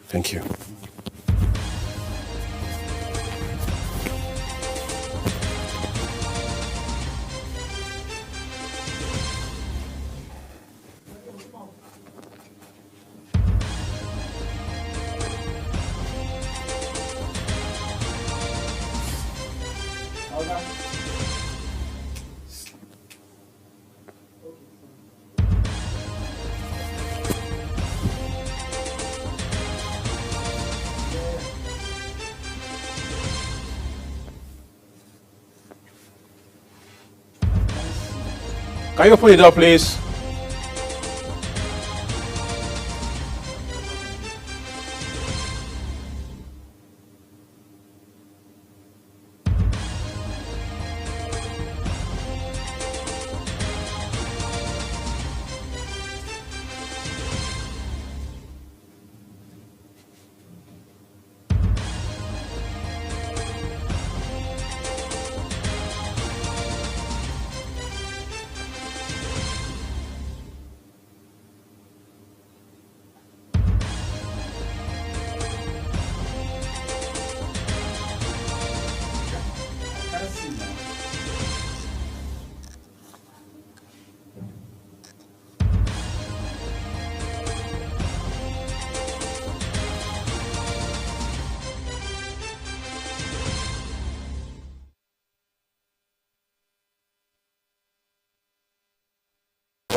Thank you. Can you open the door, please?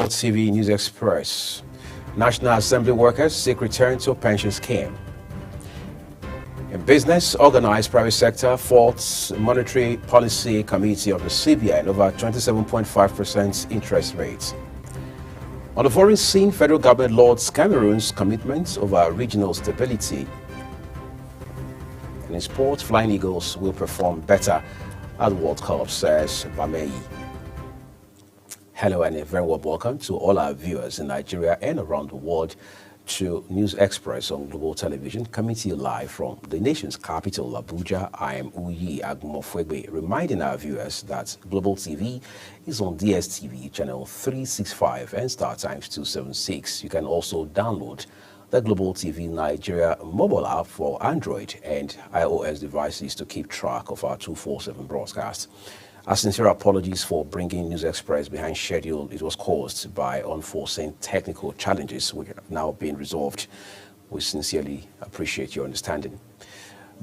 TV News Express. National Assembly workers seek return to pension scheme. In business, organized private sector faults monetary policy committee of the CBN over 27.5% interest rates. On the foreign scene, federal government lauds Cameroon's commitments over regional stability. And in sport, Flying Eagles will perform better at World Cup, says Bameyi. Hello and a very warm welcome to all our viewers in Nigeria and around the world to News Express on Global Television, coming to you live from the nation's capital, Abuja. I am Uyi Agumofwegbe, reminding our viewers that Global TV is on DSTV channel 365 and Star Times 276. You can also download the Global TV Nigeria mobile app for Android and iOS devices to keep track of our 247 broadcasts. Our sincere apologies for bringing News Express behind schedule. It was caused by unforeseen technical challenges which have now been resolved. We sincerely appreciate your understanding.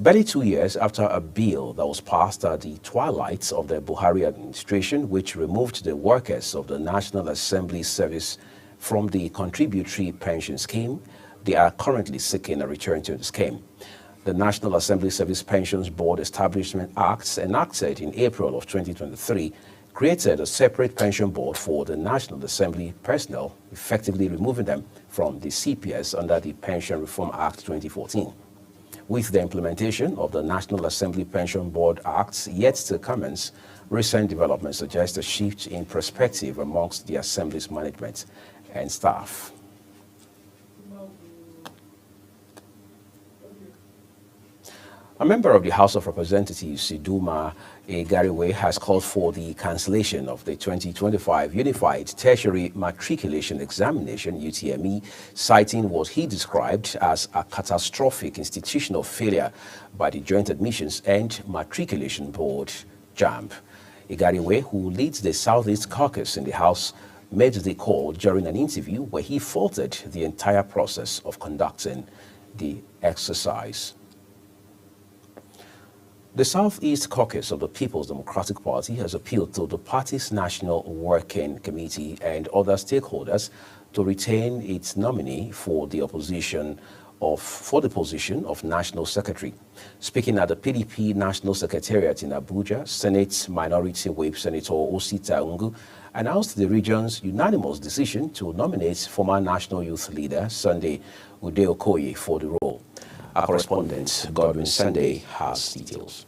Barely 2 years after a bill that was passed at the twilight of the Buhari administration, which removed the workers of the National Assembly Service from the contributory pension scheme, they are currently seeking a return to the scheme. The National Assembly Service Pensions Board Establishment Act, enacted in April of 2023, created a separate pension board for the National Assembly personnel, effectively removing them from the CPS under the Pension Reform Act 2014. With the implementation of the National Assembly Pension Board Act yet to commence, recent developments suggest a shift in perspective amongst the Assembly's management and staff. A member of the House of Representatives, Siduma Egariwe, has called for the cancellation of the 2025 Unified Tertiary Matriculation Examination, UTME, citing what he described as a catastrophic institutional failure by the Joint Admissions and Matriculation Board, JAMB. Egariwe, who leads the Southeast Caucus in the House, made the call during an interview where he faulted the entire process of conducting the exercise. The Southeast Caucus of the People's Democratic Party has appealed to the party's National Working Committee and other stakeholders to retain its nominee for the position of National Secretary. Speaking at the PDP National Secretariat in Abuja, Senate Minority Whip Senator Osita Ungu announced the region's unanimous decision to nominate former National Youth Leader Sunday Ude Okoye for the role. Our correspondent, Godwin Sunday, has details.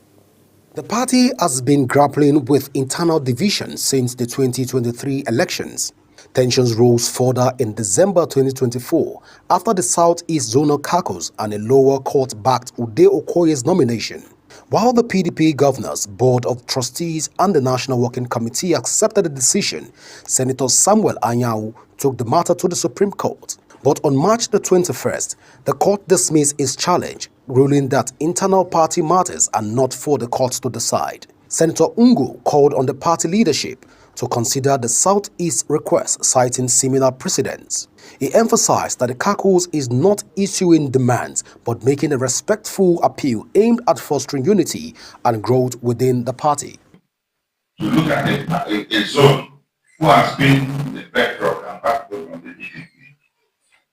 The party has been grappling with internal divisions since the 2023 elections. Tensions rose further in December 2024 after the Southeast Zonal Caucus and a lower court backed Ude Okoye's nomination. While the PDP Governors, Board of Trustees and the National Working Committee accepted the decision, Senator Samuel Anyau took the matter to the Supreme Court. But on March the 21st, the court dismissed its challenge, ruling that internal party matters are not for the courts to decide. Senator Ungo called on the party leadership to consider the Southeast request, citing similar precedents. He emphasized that the caucus is not issuing demands but making a respectful appeal aimed at fostering unity and growth within the party. To look at a zone who has been the bedrock and backbone of the PDP,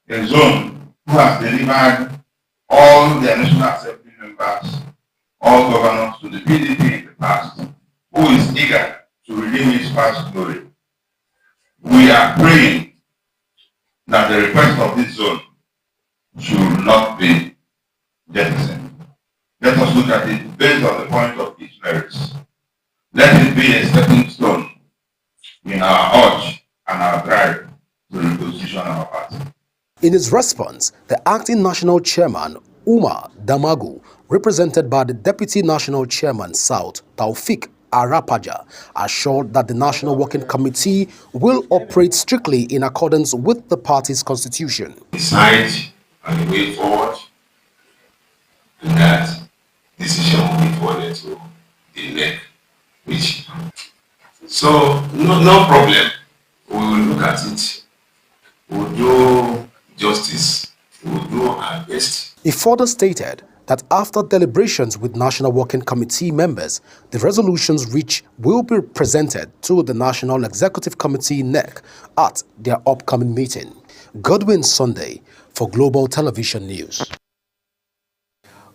a zone who has delivered all their National Assembly members, all governors to the PDP in the past, who is eager to redeem his past glory. We are praying that the request of this zone should not be jettisoned. Let us look at it based on the point of its merits. Let it be a stepping stone in our urge and our drive to reposition our party. In his response, the acting national chairman, Umar Damagu, represented by the Deputy National Chairman South, Taufik Arapaja, assured that the National Working Committee will operate strictly in accordance with the party's constitution. Decide on the way forward, and that decision will be forwarded to the NEC. So, no problem. We will look at it. We will do justice. We will do our best. He further stated that after deliberations with National Working Committee members, the resolutions reached will be presented to the National Executive Committee NEC at their upcoming meeting. Godwin Sunday for Global Television News.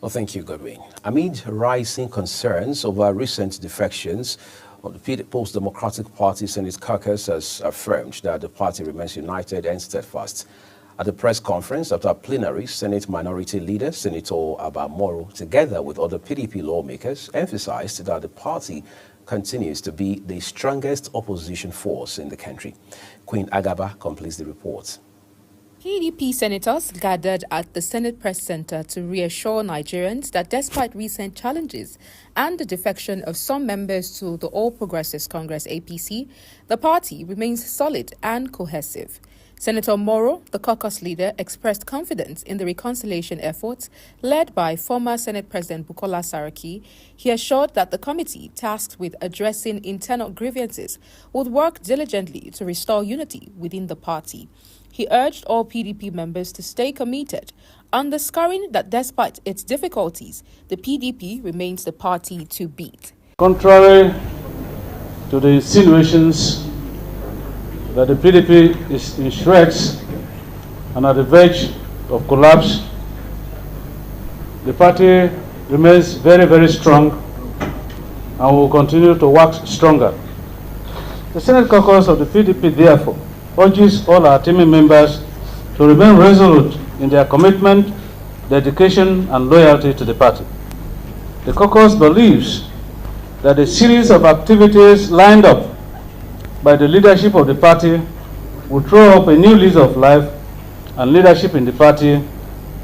Well, thank you, Godwin. Amid rising concerns over recent defections, the People's Democratic Party Senate caucus has affirmed that the party remains united and steadfast. At the press conference after plenary, Senate Minority Leader Senator Abba Moro, together with other PDP lawmakers, emphasized that the party continues to be the strongest opposition force in the country. Queen Agaba completes the report. PDP senators gathered at the Senate Press Center to reassure Nigerians that despite recent challenges and the defection of some members to the All Progressives Congress APC, the party remains solid and cohesive. Senator Moro, the caucus leader, expressed confidence in the reconciliation efforts led by former Senate President Bukola Saraki. He assured that the committee tasked with addressing internal grievances would work diligently to restore unity within the party. He urged all PDP members to stay committed, underscoring that despite its difficulties, the PDP remains the party to beat. Contrary to the insinuations that the PDP is in shreds and at the verge of collapse, the party remains very, very strong and will continue to work stronger. The Senate caucus of the PDP, therefore, urges all our team members to remain resolute in their commitment, dedication, and loyalty to the party. The caucus believes that a series of activities lined up by the leadership of the party will throw up a new lease of life and leadership in the party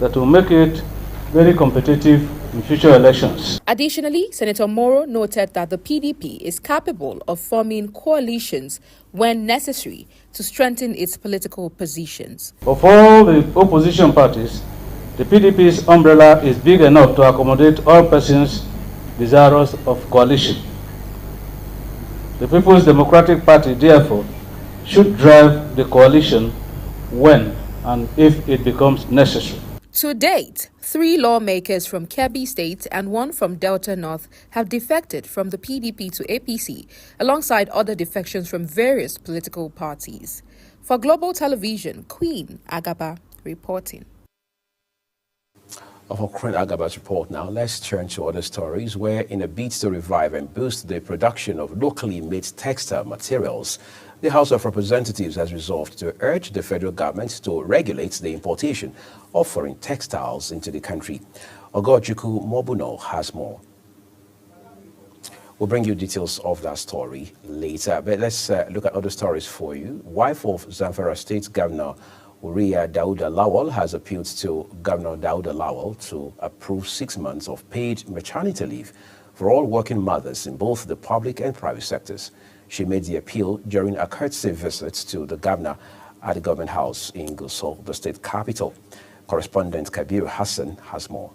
that will make it very competitive in future elections. Additionally, Senator Moro noted that the PDP is capable of forming coalitions when necessary to strengthen its political positions. Of all the opposition parties, the PDP's umbrella is big enough to accommodate all persons desirous of coalition. The People's Democratic Party, therefore, should drive the coalition when and if it becomes necessary. To date, 3 lawmakers from Kebbi State and 1 from Delta North have defected from the PDP to APC, alongside other defections from various political parties. For Global Television, Queen Agaba reporting. For Queen Agaba's report now, let's turn to other stories where, in a bid to revive and boost the production of locally made textile materials, the House of Representatives has resolved to urge the federal government to regulate the importation of foreign textiles into the country. Ogojuku Mobuno has more. We'll bring you details of that story later, but let's look at other stories for you. Wife of Zamfara State Governor Uriah Dauda Lawal has appealed to Governor Dauda Lawal to approve 6 months of paid maternity leave for all working mothers in both the public and private sectors. She made the appeal during a courtesy visit to the governor at the Government House in Gusau, the state capital. Correspondent Kabir Hassan has more.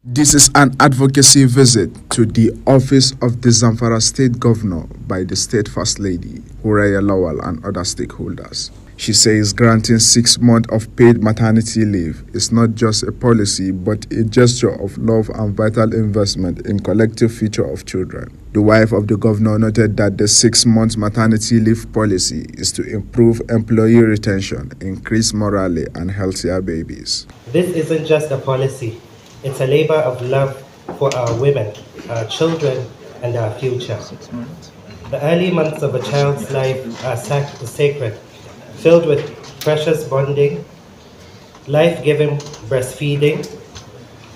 This is an advocacy visit to the office of the Zamfara State Governor by the State First Lady, Huraya Lawal, and other stakeholders. She says granting 6 months of paid maternity leave is not just a policy, but a gesture of love and vital investment in collective future of children. The wife of the governor noted that the 6 months maternity leave policy is to improve employee retention, increase morale, and healthier babies. This isn't just a policy. It's a labor of love for our women, our children, and our future. The early months of a child's life are sacred, filled with precious bonding, life-giving breastfeeding,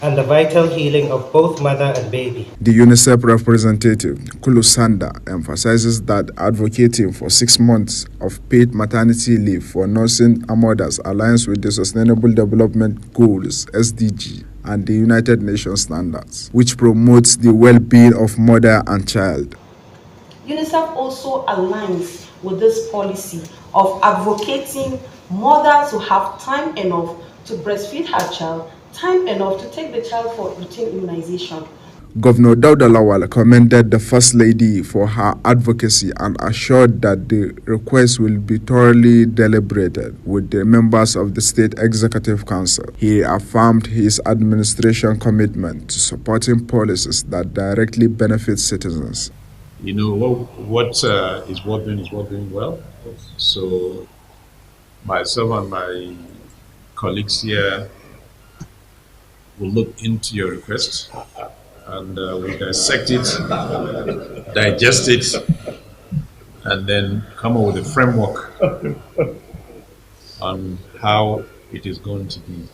and the vital healing of both mother and baby. The UNICEF representative, Kulu Sanda, emphasizes that advocating for 6 months of paid maternity leave for nursing mothers aligns with the Sustainable Development Goals, SDG, and the United Nations standards, which promotes the well-being of mother and child. UNICEF also aligns with this policy of advocating mothers to have time enough to breastfeed her child, time enough to take the child for routine immunization. Governor Dauda Lawal commended the First Lady for her advocacy and assured that the request will be thoroughly deliberated with the members of the State Executive Council. He affirmed his administration commitment to supporting policies that directly benefit citizens. You know, what is working well. So myself and my colleagues here will look into your request and we'll dissect it, digest it, and then come up with a framework on how it is going to be.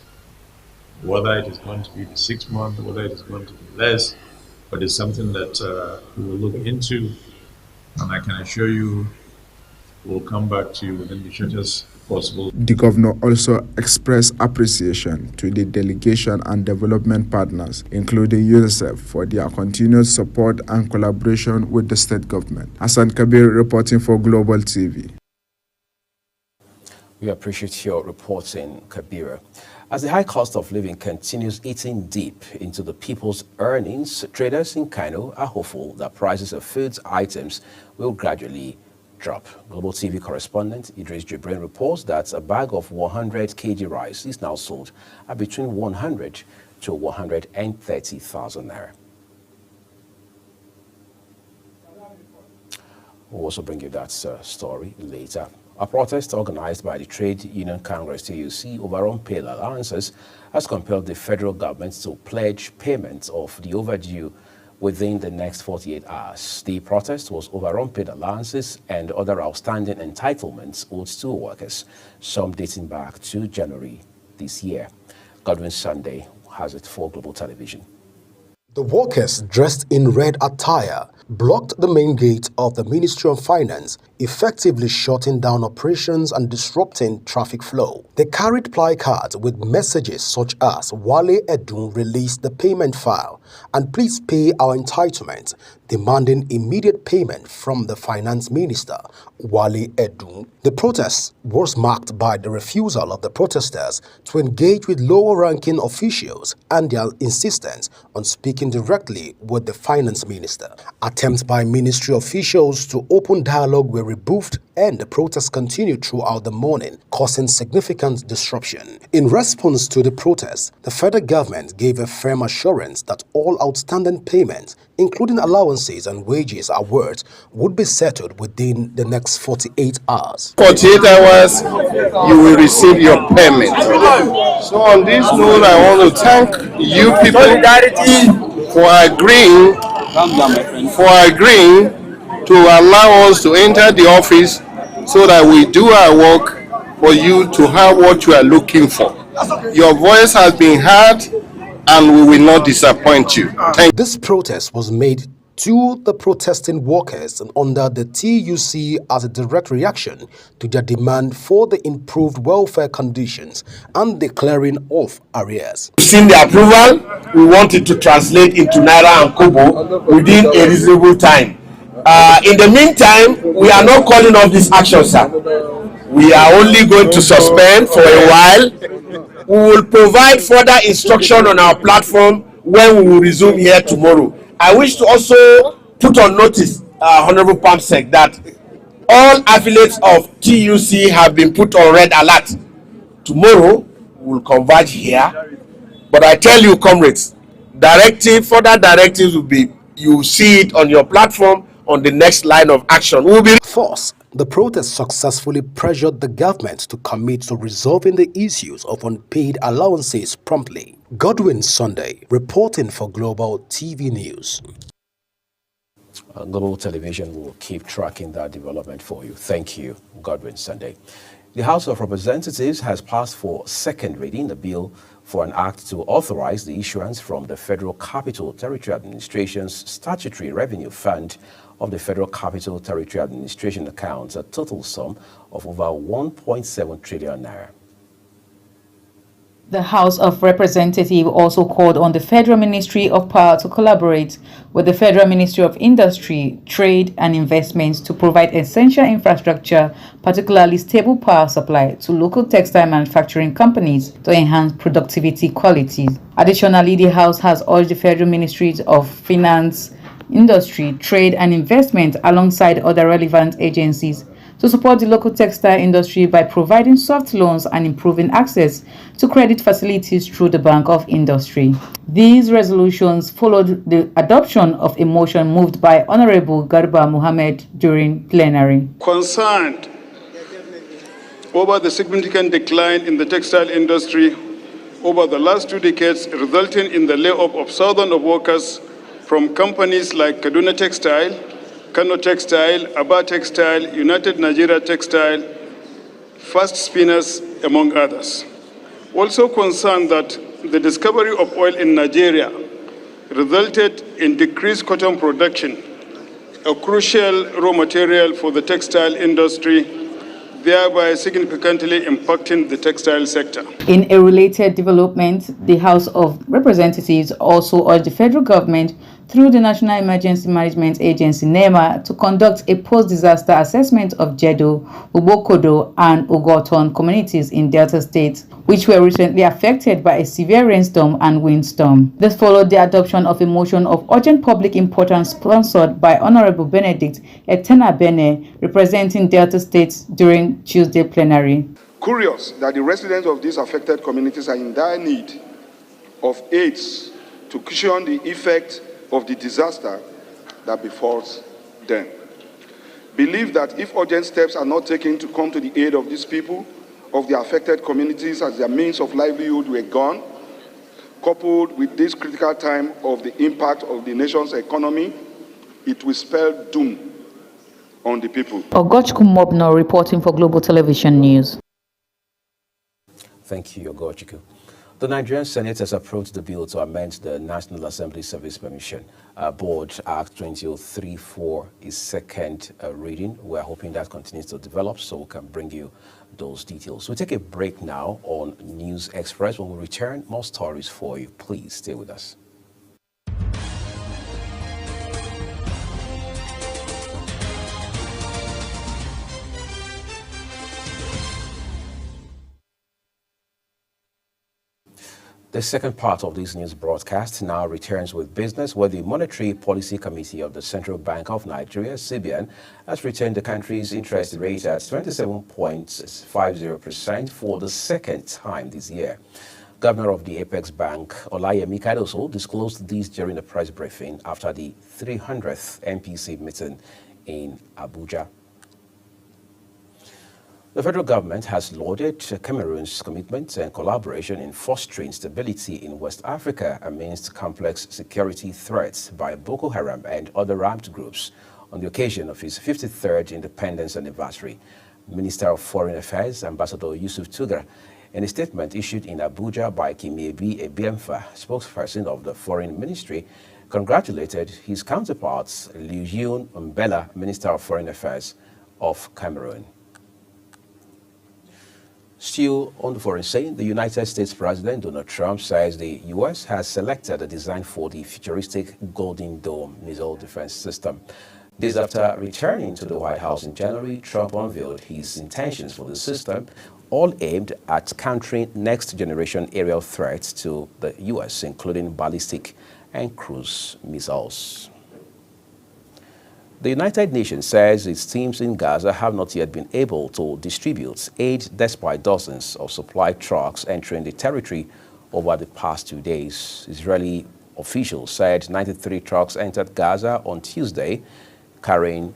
Whether it is going to be the 6 months, whether it is going to be less, but it's something that we will look into, and I can assure you we'll come back to you within the shortest possible. The governor also expressed appreciation to the delegation and development partners, including UNICEF, for their continued support and collaboration with the state government. Hassan Kabir reporting for Global TV. We appreciate your reporting, Kabira. As the high cost of living continues eating deep into the people's earnings, traders in Kano are hopeful that prices of food items will gradually drop. Global TV correspondent Idris Jibrin reports that a bag of 100 kg rice is now sold at between 100 to 130,000 naira. We'll also bring you that story later. A protest organized by the Trade Union Congress TUC over unpaid allowances has compelled the federal government to pledge payment of the overdue within the next 48 hours. The protest was over unpaid allowances and other outstanding entitlements owed to workers, some dating back to January this year. Godwin Sunday has it for Global Television. The workers, dressed in red attire, blocked the main gate of the Ministry of Finance, effectively shutting down operations and disrupting traffic flow. They carried placards with messages such as "Wale Edun released the payment file" and "Please pay our entitlement," demanding immediate payment from the Finance Minister, Wale Edun. The protest was marked by the refusal of the protesters to engage with lower-ranking officials and their insistence on speaking directly with the Finance Minister. Attempts by ministry officials to open dialogue were rebuffed, and the protests continued throughout the morning, causing significant disruption. In response to the protests, the federal government gave a firm assurance that all outstanding payments, including allowances and wages awards, would be settled within the next 48 hours. 48 hours, you will receive your payment. So on this note, I want to thank you people for agreeing to allow us to enter the office so that we do our work for you to have what you are looking for. Your voice has been heard and we will not disappoint you. This protest was made to the protesting workers and under the TUC as a direct reaction to their demand for the improved welfare conditions and the clearing of arrears. We've seen the approval. We want it to translate into Naira and Kobo within a reasonable time. In the meantime, we are not calling off this action, sir. we are only going to suspend for a while. We will provide further instruction on our platform when we will resume here tomorrow. I wish to also put on notice, Honorable Pamsec, that all affiliates of TUC have been put on red alert. Tomorrow we will converge here, but I tell you, comrades, further directives will be, you will see it on your platform on the next line of action. First, the protest successfully pressured the government to commit to resolving the issues of unpaid allowances promptly. Godwin Sunday, reporting for Global TV News. Global Television will keep tracking that development for you. Thank you, Godwin Sunday. The House of Representatives has passed for second reading a bill for an act to authorize the issuance from the Federal Capital Territory Administration's Statutory Revenue Fund of the Federal Capital Territory Administration accounts a total sum of over 1.7 trillion naira. The House of Representatives also called on the Federal Ministry of Power to collaborate with the Federal Ministry of Industry, Trade and Investments to provide essential infrastructure, particularly stable power supply, to local textile manufacturing companies to enhance productivity qualities. Additionally, the House has urged the Federal Ministries of Finance, Industry, Trade and Investment alongside other relevant agencies to support the local textile industry by providing soft loans and improving access to credit facilities through the Bank of Industry. These resolutions followed the adoption of a motion moved by Honorable Garba Mohammed during plenary. Concerned over the significant decline in the textile industry over the last 2 decades, resulting in the layoff of thousands of workers from companies like Kaduna Textile, Kano Textile, Aba Textile, United Nigeria Textile, Fast Spinners, among others. Also concerned that the discovery of oil in Nigeria resulted in decreased cotton production, a crucial raw material for the textile industry, thereby significantly impacting the textile sector. In a related development, the House of Representatives also urged the federal government through the National Emergency Management Agency, NEMA, to conduct a post-disaster assessment of Jedo, Ubokodo, and Ogoton communities in Delta State, which were recently affected by a severe rainstorm and windstorm. This followed the adoption of a motion of urgent public importance sponsored by Honorable Benedict Etena Bene, representing Delta State during Tuesday plenary. Curious that the residents of these affected communities are in dire need of aids to cushion the effect of the disaster that befalls them. Believe that if urgent steps are not taken to come to the aid of these people, of the affected communities as their means of livelihood were gone, coupled with this critical time of the impact of the nation's economy, it will spell doom on the people. Ogochukwu Mobno reporting for Global Television News. Thank you, Ogochukwu. The Nigerian Senate has approved the bill to amend the National Assembly Service Permission Board Act 2003 for its second reading. We're hoping that continues to develop so we can bring you those details. We'll take a break now on News Express. When we return, more stories for you. Please stay with us. The second part of this news broadcast now returns with business, where the Monetary Policy Committee of the Central Bank of Nigeria, CBN, has retained the country's interest rate at 27.50% for the second time this year. Governor of the Apex Bank, Olayemi Kadoso, disclosed this during a press briefing after the 300th MPC meeting in Abuja. The federal government has lauded Cameroon's commitment and collaboration in fostering stability in West Africa amidst complex security threats by Boko Haram and other armed groups on the occasion of its 53rd independence anniversary. Minister of Foreign Affairs, Ambassador Yusuf Tugar, in a statement issued in Abuja by Kimiebi Ebiemfa, spokesperson of the Foreign Ministry, congratulated his counterparts, Liu Yun Mbella, Minister of Foreign Affairs of Cameroon. Still on the foreign scene, the United States President Donald Trump says the U.S. has selected a design for the futuristic Golden Dome missile defense system. This after returning to the White House in January, Trump unveiled his intentions for the system, all aimed at countering next-generation aerial threats to the U.S., including ballistic and cruise missiles. The United Nations says its teams in Gaza have not yet been able to distribute aid despite dozens of supply trucks entering the territory over the past 2 days. Israeli officials said 93 trucks entered Gaza on Tuesday, carrying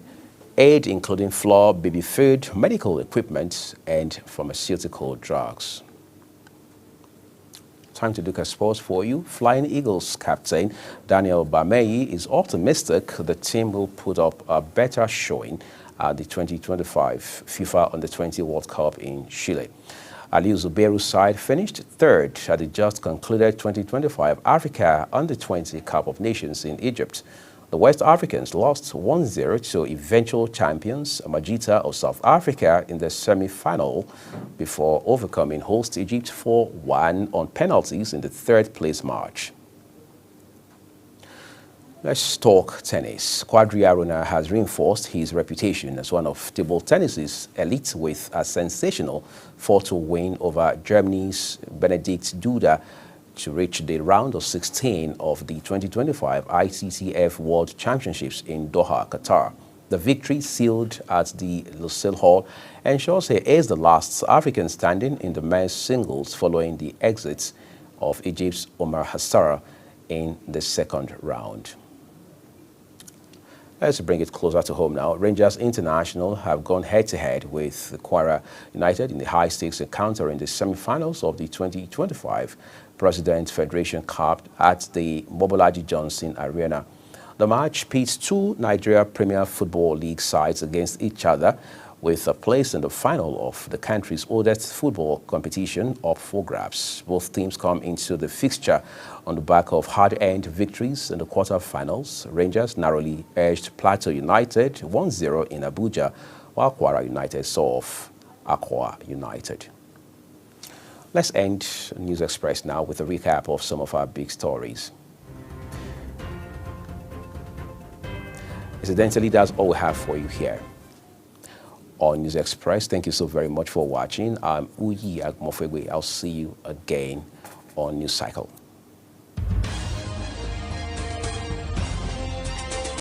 aid including flour, baby food, medical equipment, and pharmaceutical drugs. Time to look at sports for you. Flying Eagles captain Daniel Bameyi is optimistic the team will put up a better showing at the 2025 FIFA Under-20 World Cup in Chile. Aliou Zubeiru's side finished third at the just concluded 2025 Africa Under-20 Cup of Nations in Egypt. The West Africans lost 1-0 to eventual champions Majita of South Africa in the semi-final before overcoming host Egypt 4-1 on penalties in the third-place match. Let's talk tennis. Quadri Aruna has reinforced his reputation as one of table tennis's elite with a sensational 4-2 win over Germany's Benedikt Duda to reach the round of 16 of the 2025 ITTF World Championships in Doha, Qatar. The victory sealed at the Lusail Hall ensures he is the last African standing in the men's singles following the exit of Egypt's Omar Hassara in the second round. Let's bring it closer to home now. Rangers International have gone head-to-head with Kwara United in the high-stakes encounter in the semi-finals of the 2025 President Federation Cup at the Mobolaji Johnson Arena. The match pits two Nigeria Premier Football League sides against each other, with a place in the final of the country's oldest football competition up for grabs. Both teams come into the fixture on the back of hard-earned victories in the quarter-finals. Rangers narrowly edged Plateau United 1-0 in Abuja, while Kwara United saw off Akwa United. Let's end News Express now with a recap of some of our big stories. Incidentally, that's all we have for you here on News Express. Thank you so very much for watching. I'm Uyi Agmofegwe. I'll see you again on News Cycle.